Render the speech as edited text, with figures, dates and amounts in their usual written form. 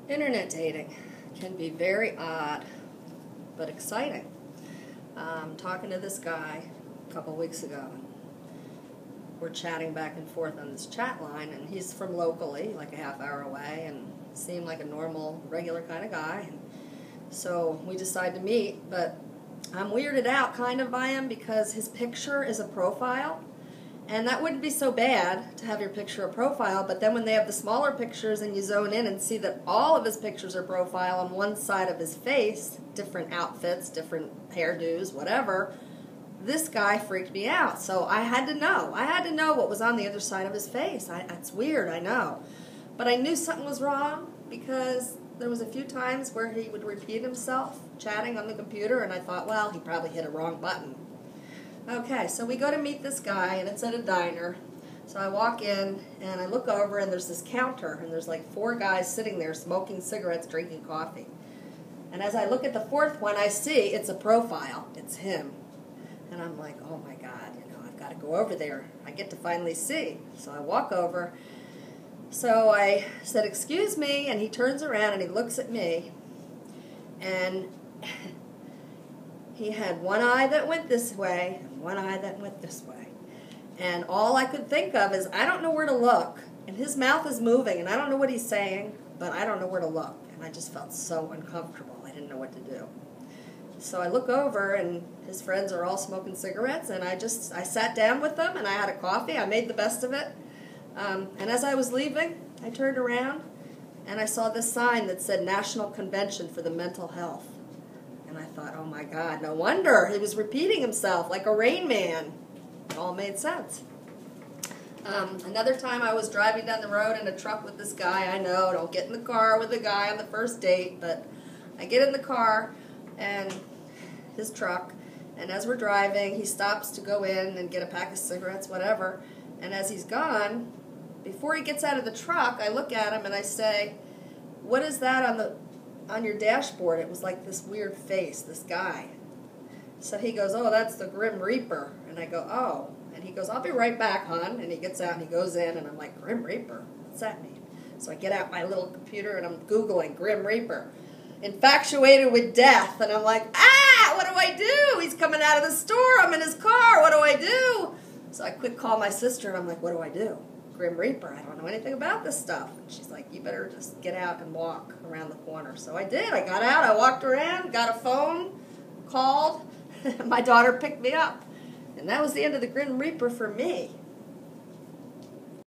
Internet dating can be very odd, but exciting. Talking to this guy a couple weeks ago. We're chatting back and forth on this chat line, and he's from locally, like a half hour away, and seemed like a normal, regular kind of guy. And so we decided to meet, but I'm weirded out kind of by him because his picture is a profile. And that wouldn't be so bad to have your picture a profile, but then when they have the smaller pictures and you zone in and see that all of his pictures are profile on one side of his face, different outfits, different hairdos, whatever, this guy freaked me out. So I had to know. I had to know what was on the other side of his face. It's weird, I know. But I knew something was wrong because there was a few times where he would repeat himself chatting on the computer, and I thought, well, he probably hit a wrong button. Okay, so we go to meet this guy, and it's at a diner. So I walk in, and I look over, and there's this counter, and there's like 4 guys sitting there smoking cigarettes, drinking coffee. And as I look at the 4th one, I see it's a profile. It's him. And I'm like, oh my God, I've got to go over there. I get to finally see. So I walk over. So I said, excuse me, and he turns around, and he looks at me, and he had one eye that went this way and one eye that went this way. And all I could think of is, I don't know where to look. And his mouth is moving, and I don't know what he's saying, but I don't know where to look. And I just felt so uncomfortable. I didn't know what to do. So I look over, and his friends are all smoking cigarettes, and I sat down with them, and I had a coffee. I made the best of it. And as I was leaving, I turned around, and I saw this sign that said National Convention for the Mental Health. And I thought, oh my God, no wonder. He was repeating himself like a Rain Man. It all made sense. Another time I was driving down the road in a truck with this guy. I know, don't get in the car with a guy on the first date, but I get in the car and his truck, and as we're driving, he stops to go in and get a pack of cigarettes, whatever. And as he's gone, before he gets out of the truck, I look at him and I say, what is that on your dashboard? It was like this weird face, this guy. So he goes, oh, that's the Grim Reaper. And I go, oh. And he goes, I'll be right back, hon. And he gets out and he goes in, and I'm like, Grim Reaper? What's that mean? So I get out my little computer and I'm Googling Grim Reaper. Infatuated with death. And I'm like, what do I do? He's coming out of the store. I'm in his car. What do I do? So I quick call my sister, and I'm like, what do I do? Grim Reaper, I don't know anything about this stuff. And she's like, you better just get out and walk around the corner. So I did. I got out, I walked around, got a phone, called. My daughter picked me up. And that was the end of the Grim Reaper for me.